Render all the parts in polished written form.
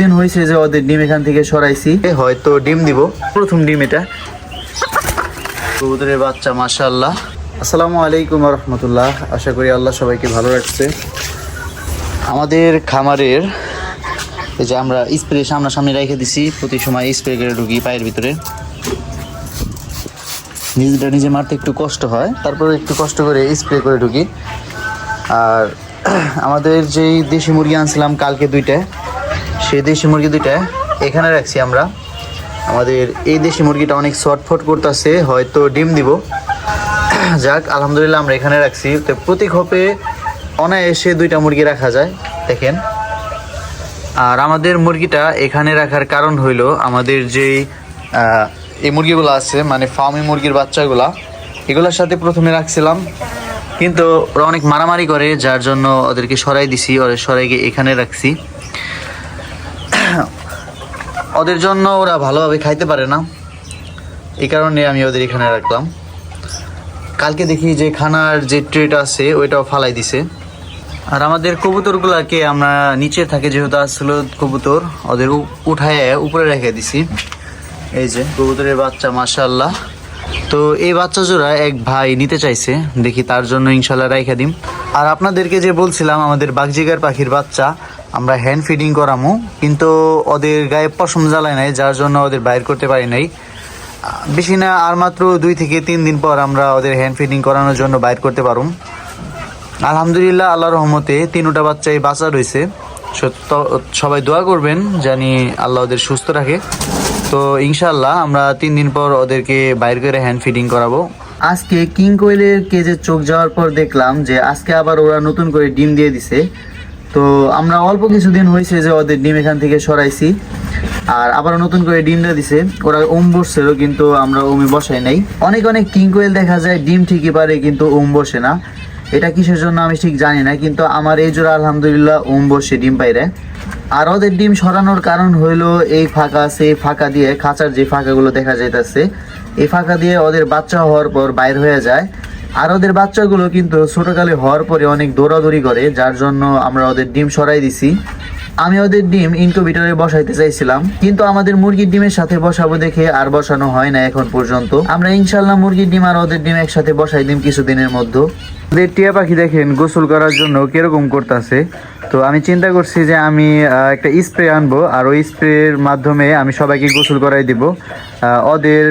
দিন হয়েছে যে ওদের ডিম এখান থেকে সরাইছি, হয়তো ডিম দিব, প্রথম ডিম এটা। কবুতরের বাচ্চা মাশাআল্লাহ। আসসালামু আলাইকুম রহমতুল্লাহ। আশা করি আল্লাহ সবাইকে ভালো রাখছে। আমাদের খামারের এই যে আমরা স্প্রে সামনাসামনি রেখে দিছি, প্রতি সময় স্প্রে করে ঢুকি পায়ের ভিতরে। নিজেটা নিজে মারতে একটু কষ্ট হয়, তারপরে একটু কষ্ট করে স্প্রে করে ঢুকি। আর আমাদের যেই দেশি মুরগি আনছিলাম কালকে দুইটা, সেই দেশি মুরগি দুইটা এখানে রাখছি আমরা। আমাদের এই দেশি মুরগিটা অনেক ছটফট করতেছে, হয়তো ডিম দিব। যাক আলহামদুলিল্লাহ আমরা এখানে রাখছি। তো প্রতি খোপে অনায়াসে দুইটা মুরগি রাখা যায় দেখেন। আর আমাদের মুরগিটা এখানে রাখার কারণ হইলো আমাদের যেই এই মুরগিগুলো আছে, মানে ফার্মি মুরগির বাচ্চাগুলা, এগুলোর সাথে প্রথমে রাখছিলাম, কিন্তু ওরা অনেক মারামারি করে, যার জন্য ওদেরকে সরাই দিছি। ওদের সরাই গিয়ে এখানে রাখছি। ওদের জন্য ওরা ভালোভাবে খাইতে পারে না, এই কারণে আমি ওদের এখানে রাখলাম। কালকে দেখি যে খানার যে ট্রেটা আছে ওইটাও ফালাই দিছে। আর আমাদের কবুতরগুলাকে আমরা নিচে থাকে যেহেতু আসছিল কবুতর, ওদের উঠায় উপরে রেখে দিছি। এই যে কবুতরের বাচ্চা মাশাআল্লাহ। তো এই বাচ্চা জোড়া এক ভাই নিতে চাইছে, দেখি তার জন্য ইনশাল্লাহ রাইখা দিম। আর আপনাদেরকে যে বলছিলাম আমাদের বাগজিগার পাখির বাচ্চা আমরা হ্যান্ড ফিডিং করামু, কিন্তু ওদের গায়ে পশম জ্বালায় নাই, যার জন্য ওদের বাইর করতে পারি নাই। বেশি না, আর মাত্র 2 থেকে 3 দিন পর আমরা ওদের হ্যান্ড ফিডিং করানোর জন্য বাইর করতে পারুম। আলহামদুলিল্লাহ আল্লাহর রহমতে 3টা বাচ্চাই বাঁচা রয়েছে। সবাই দোয়া করবেন জানি আল্লাহ ওদের সুস্থ রাখে। তো ইনশাল্লাহ আমরা 3 দিন পর ওদেরকে বাইর করে হ্যান্ড ফিডিং করাবো। আজকে কিং কোয়েলের কেজে চোখ যাওয়ার পর দেখলাম যে আজকে আবার ওরা নতুন করে ডিম দিয়ে দিছে। তো আমরা অল্প কিছুদিন হয়েছে যে ওদের ডিম এখান থেকে সরাইছি, আর আবার নতুন করে ডিমটা দিছে। ওরা বসছিল, কিন্তু আমরা ওমে বসাই নাই। অনেক অনেক কিং কোয়েল দেখা যায় ডিম ঠিকই পারে, কিন্তু বসে না। এটা কিসের জন্য আমি ঠিক জানি না, কিন্তু আমার এই জোড়া আলহামদুলিল্লাহ বসে ডিম পাইরে। আর ওদের ডিম সরানোর কারণ হইলো এই ফাঁকা আছে, এই ফাঁকা দিয়ে খাঁচার যে ফাঁকাগুলো দেখা যাইতেছে, এই ফাঁকা দিয়ে ওদের বাচ্চা হওয়ার পর বাইর হয়ে যায়। আর ওদের বাচ্চাগুলো কিন্তু ছোটকালে হওয়ার পরে অনেক দৌড়াদৌড়ি করে, যার জন্য আমরা ওদের ডিম সরাই দিছি। আমি ওদের ডিম ইনকিউবেটরে বসাইতে চাইছিলাম, কিন্তু আমাদের মুরগির ডিমের সাথে বসাবো দেখে আর বসানো হয় না এখন পর্যন্ত। আমরা ইনশাল্লাহ মুরগির ডিম আর ওদের ডিম একসাথে বসাই দিম কিছুদিনের মধ্যে। টিয়া পাখি দেখেন গোসল করার জন্য কিরকম করতেছে। তো আমি চিন্তা করছি যে আমি একটা স্প্রে আনবো, আর ওই স্প্রের মাধ্যমে আমি সবাইকে গোসল করাই দিব। ওদের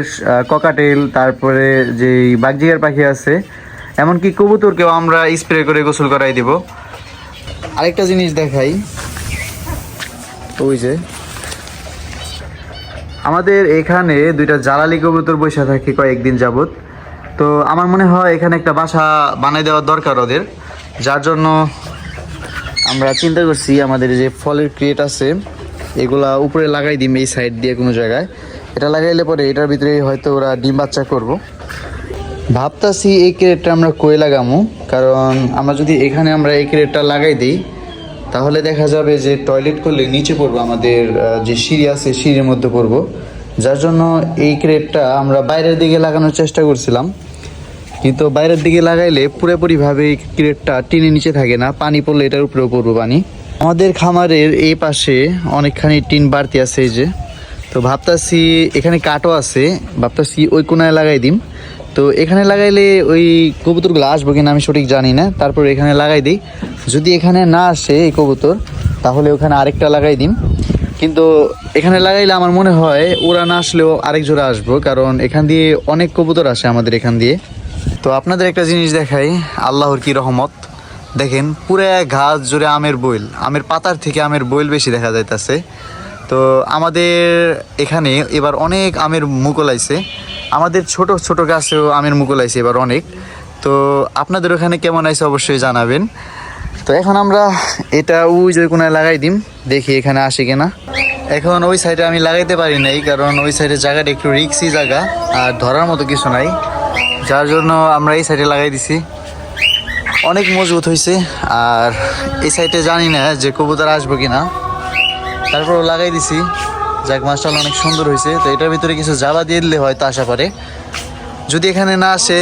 ককাটেল, তারপরে যে বাগজিগার পাখি আছে, এমনকি কবুতরকেও আমরা স্প্রে করে গোসল করাই দিব। আরেকটা জিনিস দেখাই, ওই যে আমাদের এখানে 2টা জ্বালালি কবুতর বসে থাকে কয়েকদিন যাবত। তো আমার মনে হয় এখানে একটা বাসা বানাই দেওয়ার দরকার ওদের, যার জন্য আমরা চিন্তা করছি আমাদের যে ফলের ক্রেট আছে এগুলা উপরে লাগাই দিম, এই সাইড দিয়ে কোনো জায়গায়। এটা লাগাইলে পরে এটার ভিতরে হয়তো ওরা ডিম বাচ্চা করবো। ভাবতাছি এই ক্রেটটা আমরা কই লাগামো, কারণ আমরা যদি এখানে আমরা এই ক্রেটটা লাগাই দিই তাহলে দেখা যাবে যে টয়লেট করলে নিচে পড়বো, আমাদের যে সিঁড়ি আছে সিঁড়ির মধ্যে পড়বো। যার জন্য এই ক্রেটটা আমরা বাইরের দিকে লাগানোর চেষ্টা করছিলাম, কিন্তু বাইরের দিকে লাগাইলে পুরোপুরিভাবে এই ক্রেটটা টিনের নিচে থাকে না, পানি পড়লে এটার উপরেও পড়বো পানি। আমাদের খামারের এই পাশে অনেকখানি টিন বাড়তি আছে এই যে। তো ভাবতাছি এখানে কাঠও আছে, ভাবতাছি ওই কোনায় লাগাই দিম। তো এখানে লাগাইলে ওই কবুতরগুলো আসবো কিনা আমি সঠিক জানি না, তারপর এখানে লাগাই দিই। যদি এখানে না আসে এই কবুতর তাহলে ওখানে আরেকটা লাগাই দিম। কিন্তু এখানে লাগাইলে আমার মনে হয় ওরা না আসলেও আরেক জোড়া আসবো, কারণ এখান দিয়ে অনেক কবুতর আসে আমাদের এখান দিয়ে। তো আপনাদের একটা জিনিস দেখাই, আল্লাহর কি রহমত দেখেন, পুরো ঘাস জুড়ে আমের বইল, আমের পাতার থেকে আমের বইল বেশি দেখা যাইতেছে। তো আমাদের এখানে এবার অনেক আমের মুকুল আইছে, আমাদের ছোট ছোট গাছেও আমের মুকুল আইছে এবার অনেক। তো আপনাদের ওখানে কেমন আইছে অবশ্যই জানাবেন। তো এখন আমরা এটা ওই যে কোনায় লাগাই দিম, দেখি এখানে আসে কিনা। এখন ওই সাইডে আমি লাগাইতে পারি নাই, কারণ ওই সাইডের জায়গাটা একটু রিক্সি জায়গা, আর ধরার মতো কিছু নাই, যার জন্য আমরা এই সাইডে লাগাই দিছি। অনেক মজবুত হয়েছে, আর এই সাইডে জানি না যে কবুতর আসবো কিনা, তারপরও লাগাই দিছি। যাক মাশাআল্লাহ অনেক সুন্দর হয়েছে। তো এটার ভিতরে কিছু জাবা দিয়ে দিলে হয়তো আশা করে, যদি এখানে না আসে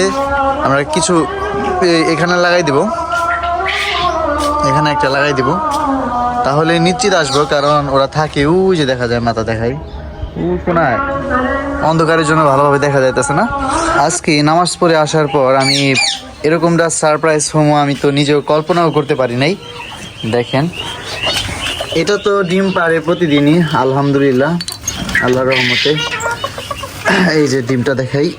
আমরা কিছু এখানে লাগাই দিব, এখানে একটা লাগাই দিব। তাহলে নিশ্চিত আসবো, কারণ ওরা থাকে ওই যে দেখা যায়, মাথা দেখাই ও কোনায়, অন্ধকারের জন্য ভালোভাবে দেখা যাইতেছে না। আজকে নামাজ পড়ে আসার পর আমি এরকমটা সারপ্রাইজ হোমো আমি তো নিজেও কল্পনাও করতে পারি নাই। দেখেন, এটা তো ডিম পাড়ে প্রতিদিনই, আলহামদুলিল্লাহ, আল্লাহর রহমতে। এই যে ডিমটা দেখাই,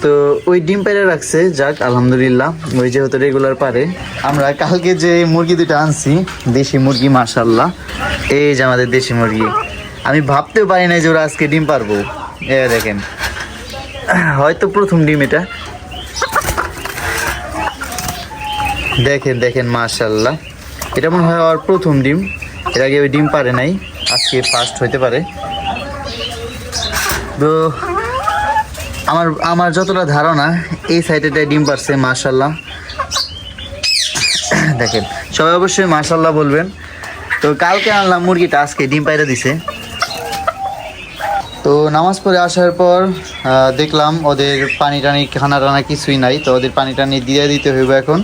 তো ওই ডিম পেড়ে রাখছে, যাক আলহামদুলিল্লাহ, ওই যেহেতু রেগুলার পারে। আমরা কালকে যে মুরগি দুটো আনছি, দেশি মুরগি, মাশাল্লাহ, এই যে আমাদের দেশি মুরগি, আমি ভাবতেও পারি নাই যে ওরা আজকে ডিম পারবো। এ দেখেন, হয়তো প্রথম ডিম এটা, দেখেন দেখেন মাশাল্লাহ, এটা মনে হয় আর প্রথম ডিম, এর আগে ওই ডিম পারে নাই, আজকে ফার্স্ট হইতে পারে। তো আমার যতটা ধারণা এই সাইডেটাই ডিম পারছে, মাশাল্লাহ। দেখেন, সবাই অবশ্যই মাশাল্লাহ বলবেন। তো কালকে আনলাম মুরগিটা, আজকে ডিম পাইরা দিছে। তো নামাজ পড়ে আসার পর দেখলাম ওদের পানি টানি খানা টানা কিছুই নাই, তো ওদের পানি টানি দিয়ে দিতে হইব এখন।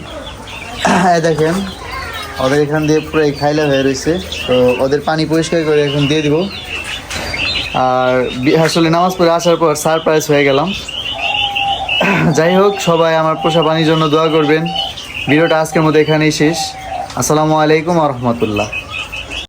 দেখেন, ওদের এখান দিয়ে পুরো খাইলা হয়ে রয়েছে, তো ওদের পানি পরিষ্কার করে এখন দিয়ে দিব। আর আসলে নামাজ পড়ে আসার পর সারপ্রাইজ হয়ে গেলাম। যাই হোক, সবাই আমার পোষা পানির জন্য দোয়া করবেন। ভিডিওটা আজকের মতো এখানেই শেষ। আসসালামু আলাইকুম ওয়া রাহমাতুল্লাহ।